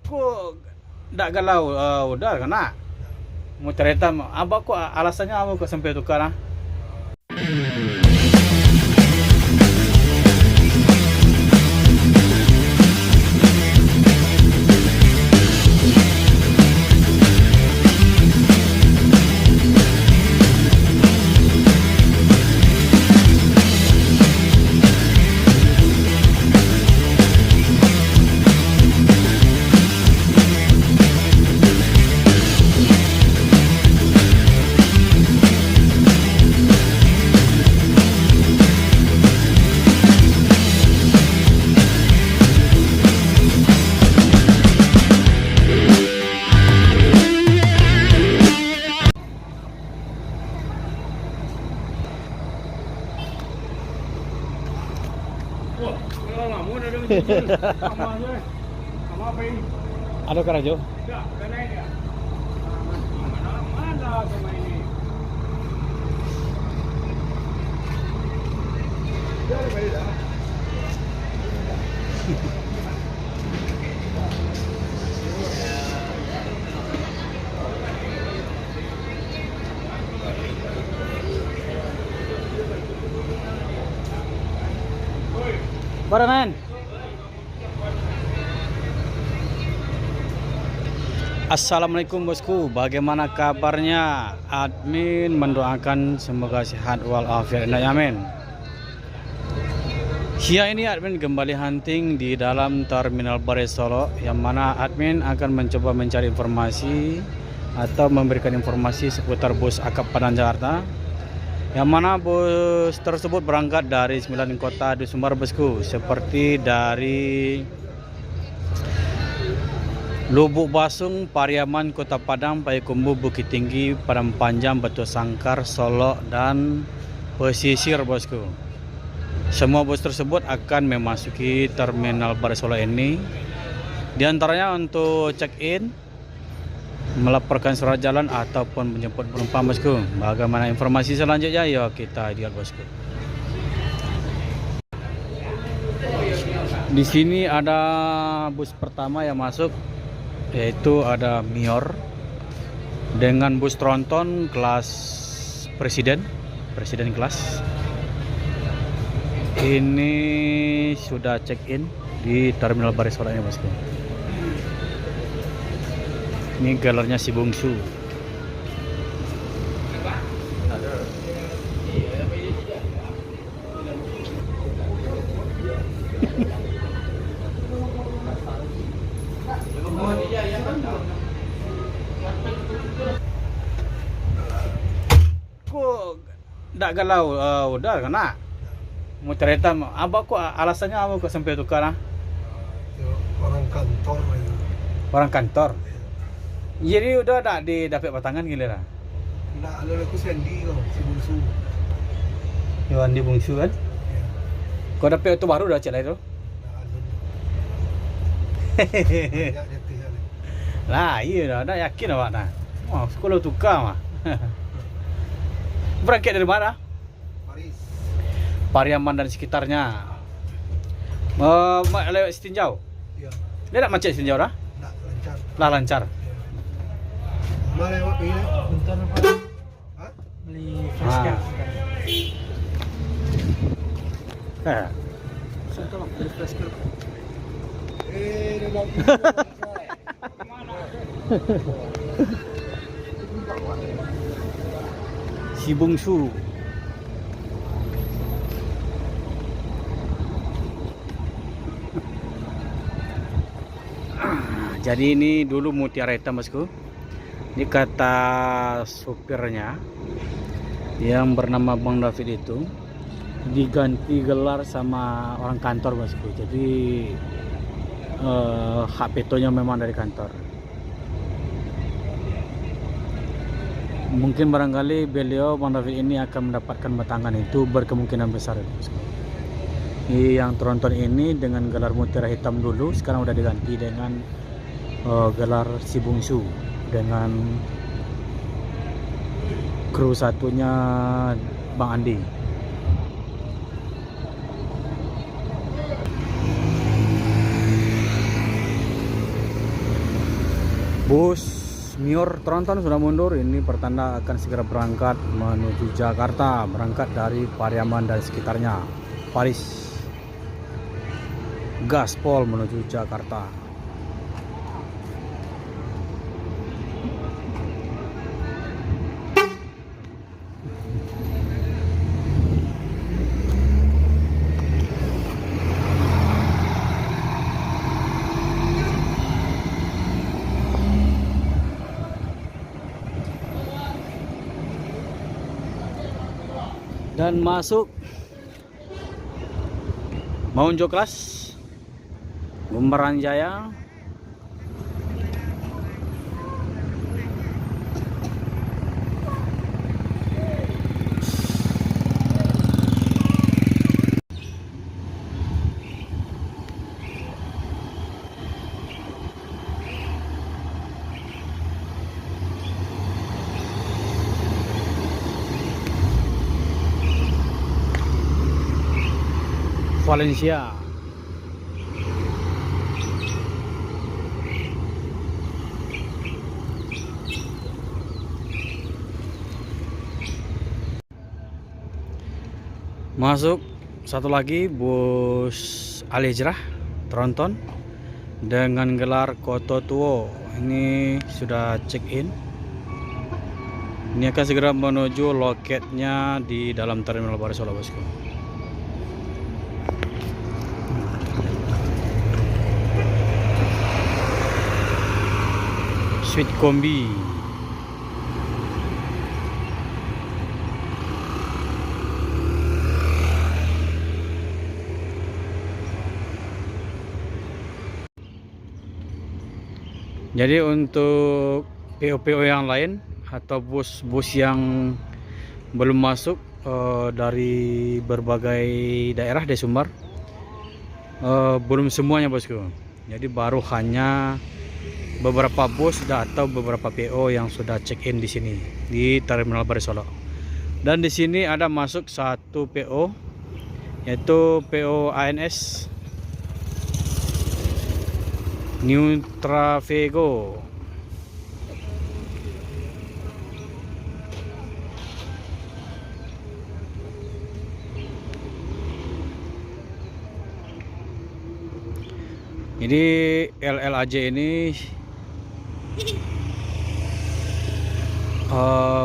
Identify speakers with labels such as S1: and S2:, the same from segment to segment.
S1: Kok ndak galau, udah kena mau cerita apa kok alasannya apa kok sampai tukar ah?
S2: Wah, lama udah ada mencuri. Sama aja. Sama apa ini?
S1: Ada karajo?
S2: Ya, udah naik ya. Mana sama ini? Ya, baik dah.
S1: Barengan. Assalamualaikum bosku, bagaimana kabarnya? Admin mendoakan semoga sehat walafiat, amin. Siang ini admin kembali hunting di dalam Terminal Barai Solo, yang mana admin akan mencoba mencari informasi atau memberikan informasi seputar bus akap Padang Jakarta, yang mana bus tersebut berangkat dari 9 kota di Sumbar bosku, seperti dari Lubuk Basung, Pariaman, Kota Padang, Payakumbuh, Bukit Tinggi, Padang Panjang, Batu Sangkar, Solo, dan pesisir bosku. Semua bus tersebut akan memasuki Terminal Barai Solo ini. Di antaranya untuk check-in, melaporkan surat jalan ataupun menjemput penumpang bosku. Bagaimana informasi selanjutnya? Yuk kita lihat bosku. Di sini ada bus pertama yang masuk, yaitu ada Mior dengan bus tronton kelas presiden kelas. Ini sudah check-in di Terminal Barai Solo ini bosku. Ini galernya si bungsu. Kok ndak galau, udah kena mau cerita apa kok alasannya apa kok sampai tukar ah?
S3: Orang kantor itu.
S1: Orang kantor. Jadi udah tak didapat batangan gila lah.
S3: Nggak ada aku Sandy kok, si bungsu.
S1: Yohan di bungsu kan?
S3: Ya,
S1: Kau dapat itu baru dah cek lah itu.
S3: nggak ada. Banyak jati kali.
S1: Lah iya dah yakin awak nah. Oh, sekolah tukar mah. Berangkat dari mana?
S3: Paris.
S1: Pariaman dan sekitarnya. Lewat Setinjau.
S3: Ya,
S1: Dia tak macet Setinjau dah?
S3: nggak lancar.
S1: Lah lancar.
S3: Ya. Mana lewat ini?
S2: Bentar apa?
S3: Hah?
S2: Beli fresh
S1: Ah. Eh,
S2: Tolong beli fresh card.
S3: Dia bilang
S1: si bungsu. Jadi ini dulu Mutiara Hitam bosku. Ini kata supirnya yang bernama Bang David itu diganti gelar sama orang kantor bosku. Jadi hak petonya memang dari kantor. Mungkin barangkali beliau Bang David ini akan mendapatkan batangan, itu berkemungkinan besar bosku. Yang tronton ini dengan gelar Mutiara Hitam dulu, sekarang udah diganti dengan gelar si bungsu dengan kru satunya Bang Andi. Bus Mior Tronton sudah mundur. Ini pertanda akan segera berangkat menuju Jakarta, berangkat dari Pariaman dan sekitarnya. Paris gaspol menuju Jakarta. Dan masuk Maunjo Kelas Gumbaran Jaya. Valencia. Masuk satu lagi bus Al Hijrah Tronton dengan gelar Koto Tuo. Ini sudah check in. Ini akan segera menuju loketnya di dalam Terminal Baru Solo, bosku. Sweet Kombi. Jadi untuk PO-PO yang lain atau bus-bus yang belum masuk dari berbagai daerah di Sumbar, belum semuanya, bosku. Jadi baru hanya beberapa bus atau beberapa PO yang sudah check in di sini di Terminal Baru Solo. Dan di sini ada masuk satu PO, yaitu PO ANS New Travego. Jadi LLAJ ini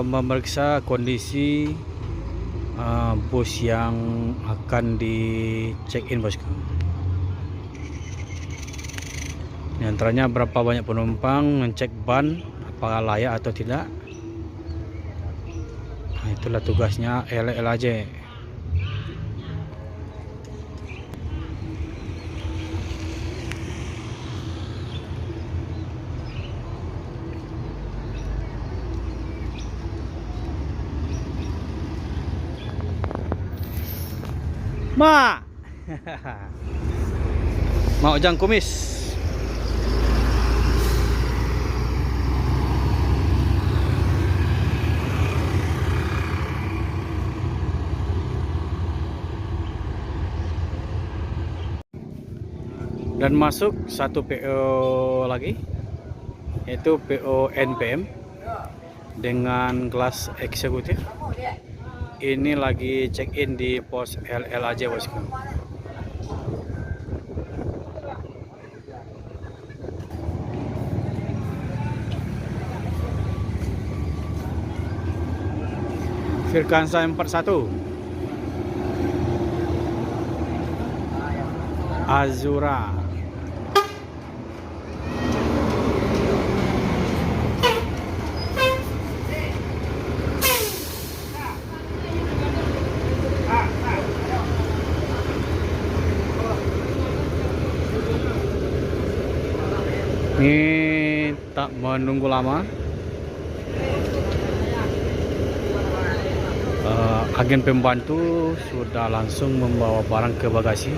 S1: memeriksa kondisi bus yang akan di check in, bosku. Di antaranya berapa banyak penumpang, ngecek ban apakah layak atau tidak. Nah, itulah tugasnya LLAJ. Ma. Mau ujang kumis. Dan masuk satu PO lagi, yaitu PO NPM dengan kelas eksekutif. Ini lagi check in di pos LLAJ, bosku. Firkansa 41 Azura. Ini tak menunggu lama, agen pembantu sudah langsung membawa barang ke bagasi.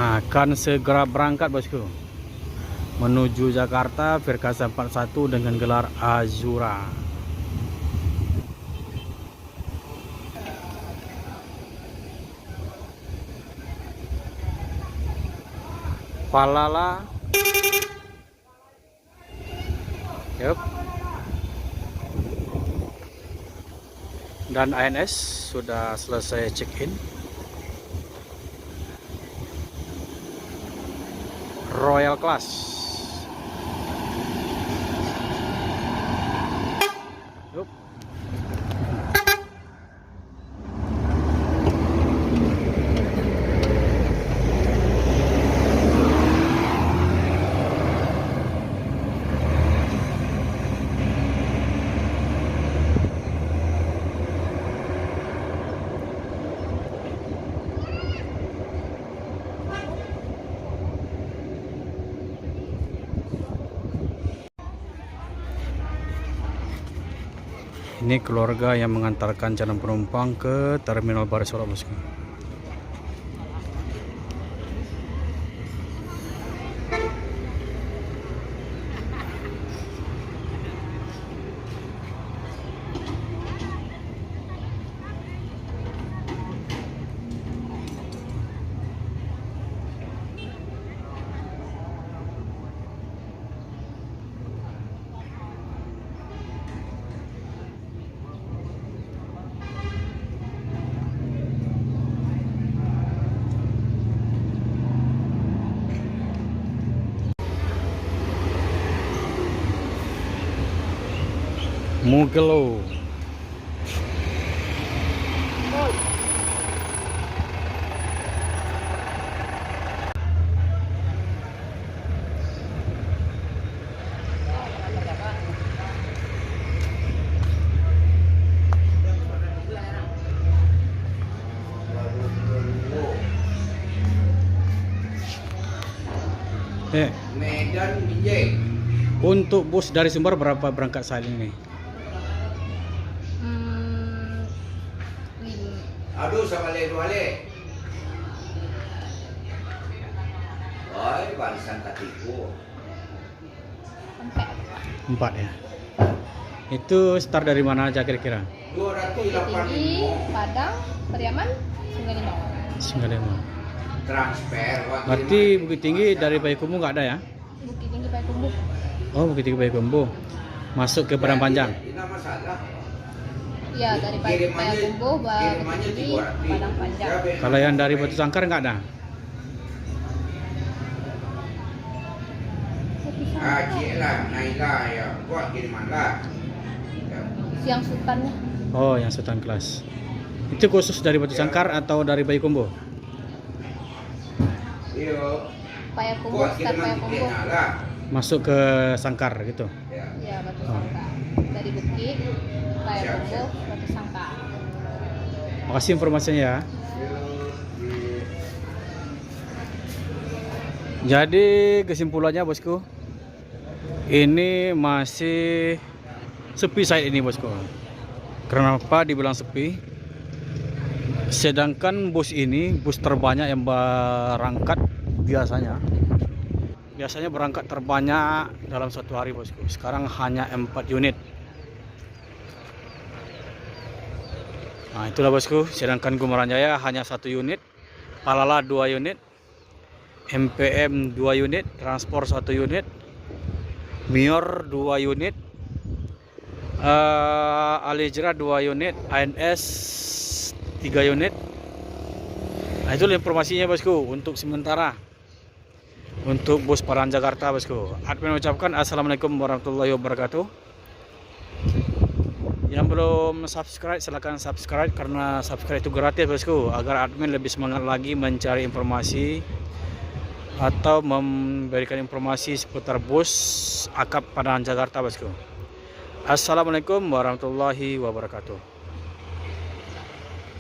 S1: akan segera berangkat bosku menuju Jakarta Firkasa 41 dengan gelar Azura. Palala. Yup. Dan ANS sudah selesai check-in. Royal Class. Yup. Ini keluarga yang mengantarkan calon penumpang ke Terminal Baru Solok bosku. Mugelo.
S2: Medan Binjai.
S1: Untuk bus dari Sumber berapa berangkat saat ini?
S2: Aduh sama le. Oi, barisan katiku.
S1: 4 ya. Itu start dari mana aja kira-kira?
S2: 285
S4: Padang, Pariaman, Sungai Limau.
S1: Sungai Limau.
S2: transfer.
S1: Berarti Bukit Tinggi dari Payakumbuh nggak ada ya?
S4: Bukit Tinggi Payakumbuh.
S1: Oh, Bukit Tinggi Payakumbuh. Masuk ke Padang Panjang.
S2: Ini masalah.
S4: Ya, dari Payakumbuh ke Bukit Tinggi, Padang Panjang.
S1: Kalau yang dari Batu Sangkar nggak ada?
S2: Lah, Naila ya, buat kiriman lah.
S4: Siang Sultannya.
S1: Oh, yang Sultan kelas. Itu khusus dari Batu Sangkar atau dari Payakumbuh?
S2: Iya.
S4: Payakumbuh,
S2: Buat
S4: Start
S2: kiriman
S4: Payakumbuh.
S2: lah.
S1: Masuk ke Sangkar gitu.
S2: Ya.
S4: Ya, Batu Sangkar. Dari Bukit, Payakumbuh, Batu Sangkar.
S1: Makasih informasinya ya. Jadi kesimpulannya bosku, ini masih sepi saat ini bosku. Kenapa dibilang sepi? Sedangkan bus ini bus terbanyak yang berangkat biasanya. Biasanya berangkat terbanyak dalam satu hari bosku. Sekarang hanya 4 unit. Nah itulah bosku. Sedangkan Gumeran Jaya hanya 1 unit, Palala 2 unit, MPM 2 unit, Transport 1 unit, Mior 2 unit, Alijra 2 unit, ANS 3 unit. Nah itu informasinya bosku untuk sementara untuk bus Paran Jakarta bosku. Admin ucapkan assalamualaikum warahmatullahi wabarakatuh. Yang belum subscribe silahkan subscribe karena subscribe itu gratis bosku, agar admin lebih semangat lagi mencari informasi atau memberikan informasi seputar bus akap Paran Jakarta bosku. Assalamualaikum warahmatullahi wabarakatuh.